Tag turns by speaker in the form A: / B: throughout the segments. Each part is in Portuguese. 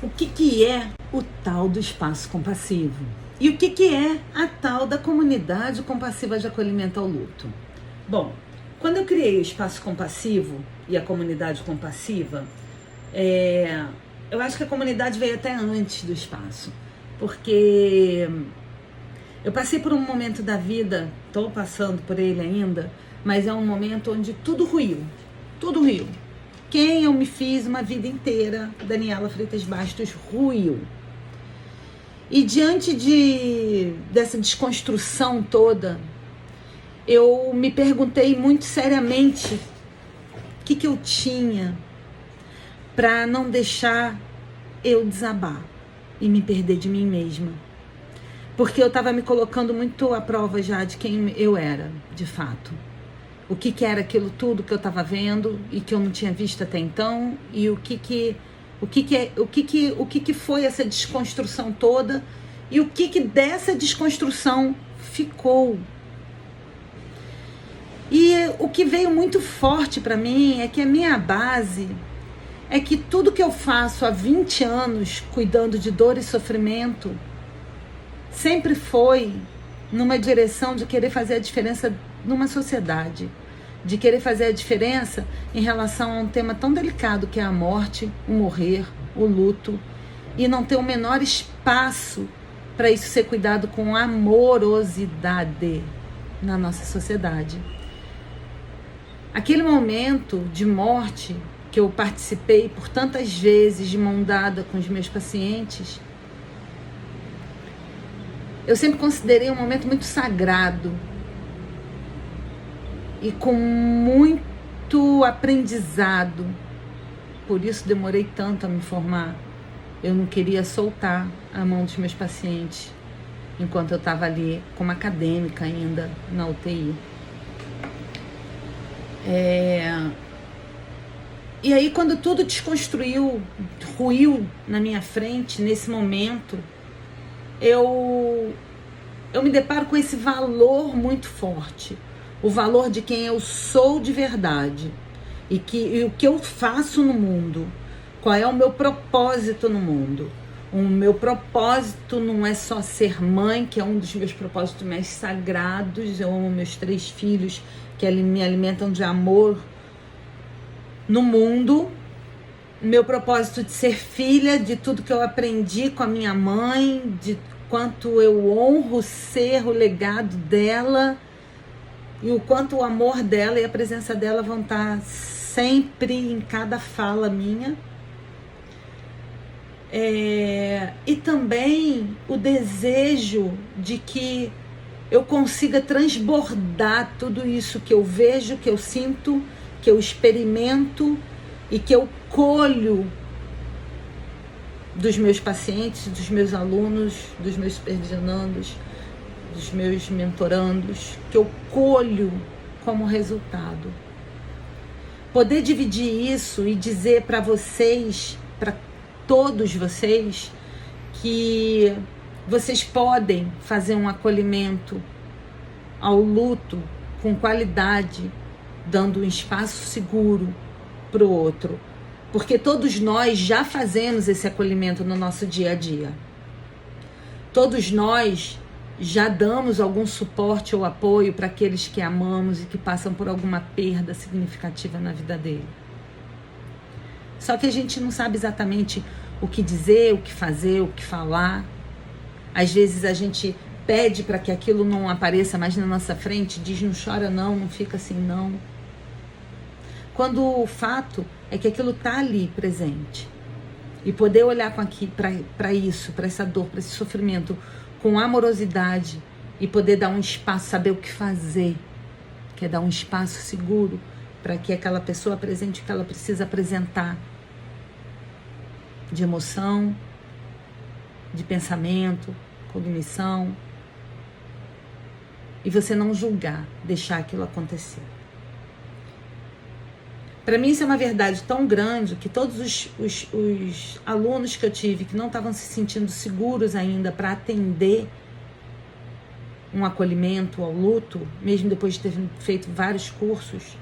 A: o que é o tal do espaço compassivo? E o que é a tal da comunidade compassiva de acolhimento ao luto? Bom, quando eu criei o espaço compassivo e a comunidade compassiva, eu acho que a comunidade veio até antes do espaço, porque eu passei por um momento da vida, estou passando por ele ainda, mas é um momento onde tudo ruiu. Quem eu me fiz uma vida inteira, Daniela Freitas Bastos, ruiu. E diante dessa desconstrução toda, eu me perguntei muito seriamente o que eu tinha para não deixar eu desabar e me perder de mim mesma. Porque eu estava me colocando muito à prova já de quem eu era, de fato. O que era aquilo tudo que eu estava vendo e que eu não tinha visto até então, e o que foi essa desconstrução toda e o que dessa desconstrução ficou. E o que veio muito forte para mim é que a minha base é que tudo que eu faço há 20 anos, cuidando de dor e sofrimento, sempre foi numa direção de querer fazer a diferença numa sociedade, de querer fazer a diferença em relação a um tema tão delicado que é a morte, o morrer, o luto, e não ter o menor espaço para isso ser cuidado com amorosidade na nossa sociedade. Aquele momento de morte que eu participei por tantas vezes de mão dada com os meus pacientes, eu sempre considerei um momento muito sagrado e com muito aprendizado. Por isso demorei tanto a me formar. Eu não queria soltar a mão dos meus pacientes enquanto eu estava ali como acadêmica ainda na UTI. E aí, quando tudo desconstruiu, ruiu na minha frente, nesse momento, eu me deparo com esse valor muito forte. O valor de quem eu sou de verdade. E o que eu faço no mundo. Qual é o meu propósito no mundo. O meu propósito não é só ser mãe, que é um dos meus propósitos mais sagrados. Eu amo meus 3 filhos, que me alimentam de amor no mundo. Meu propósito de ser filha, de tudo que eu aprendi com a minha mãe, de quanto eu honro ser o legado dela e o quanto o amor dela e a presença dela vão estar sempre em cada fala minha. E também o desejo de que eu consiga transbordar tudo isso que eu vejo, que eu sinto, que eu experimento e que eu colho dos meus pacientes, dos meus alunos, dos meus supervisionandos, dos meus mentorandos, que eu colho como resultado. Poder dividir isso e dizer para vocês, para todos vocês, que vocês podem fazer um acolhimento ao luto com qualidade, dando um espaço seguro para o outro. Porque todos nós já fazemos esse acolhimento no nosso dia a dia. Todos nós já damos algum suporte ou apoio para aqueles que amamos e que passam por alguma perda significativa na vida dele. Só que a gente não sabe exatamente o que dizer, o que fazer, o que falar. Às vezes a gente pede para que aquilo não apareça mais na nossa frente, diz não chora não, não fica assim não. Quando o fato é que aquilo está ali presente. E poder olhar para isso, para essa dor, para esse sofrimento, com amorosidade e poder dar um espaço, saber o que fazer, que é dar um espaço seguro para que aquela pessoa apresente o que ela precisa apresentar, de emoção, de pensamento, cognição, e você não julgar, deixar aquilo acontecer. Para mim isso é uma verdade tão grande que todos os alunos que eu tive que não estavam se sentindo seguros ainda para atender um acolhimento ao luto, mesmo depois de ter feito vários cursos,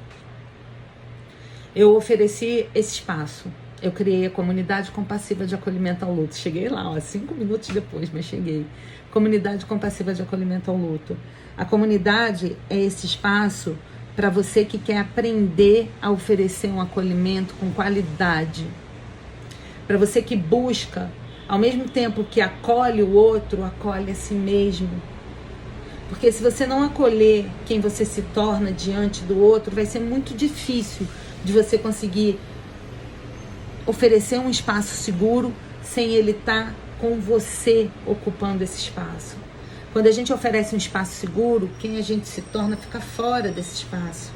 A: eu ofereci esse espaço. eu criei a Comunidade Compassiva de Acolhimento ao Luto. Cheguei lá, ó, 5 minutos depois, mas cheguei. Comunidade Compassiva de Acolhimento ao Luto. A comunidade é esse espaço para você que quer aprender a oferecer um acolhimento com qualidade. Para você que busca, ao mesmo tempo que acolhe o outro, acolhe a si mesmo. Porque se você não acolher quem você se torna diante do outro, vai ser muito difícil de você conseguir oferecer um espaço seguro sem ele estar com você ocupando esse espaço. Quando a gente oferece um espaço seguro, quem a gente se torna fica fora desse espaço.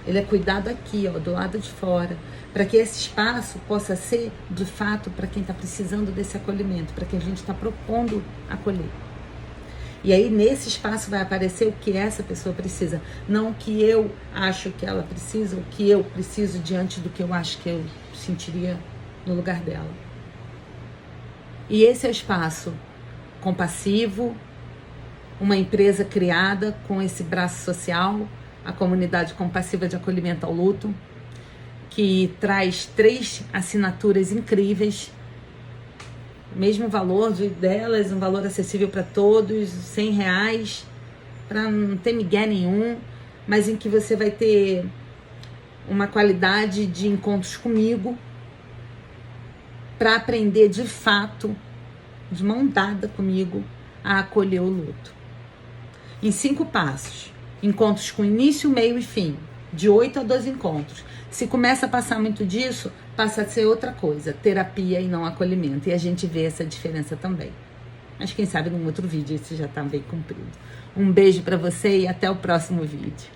A: Ele é cuidado aqui, ó, do lado de fora, para que esse espaço possa ser, de fato, para quem está precisando desse acolhimento, para quem a gente está propondo acolher. E aí, nesse espaço vai aparecer o que essa pessoa precisa, não o que eu acho que ela precisa, o que eu preciso diante do que eu acho que eu sentiria no lugar dela. E esse é o espaço compassivo, uma empresa criada com esse braço social, a Comunidade Compassiva de Acolhimento ao Luto, que traz 3 assinaturas incríveis, mesmo valor delas, um valor acessível para todos, R$100, para não ter migué nenhum, mas em que você vai ter uma qualidade de encontros comigo para aprender de fato, de mão dada comigo, a acolher o luto. Em 5 passos, encontros com início, meio e fim, de 8 a 12 encontros. Se começa a passar muito disso, passa a ser outra coisa, terapia e não acolhimento. E a gente vê essa diferença também. Mas quem sabe num outro vídeo isso já está bem cumprido. Um beijo para você e até o próximo vídeo.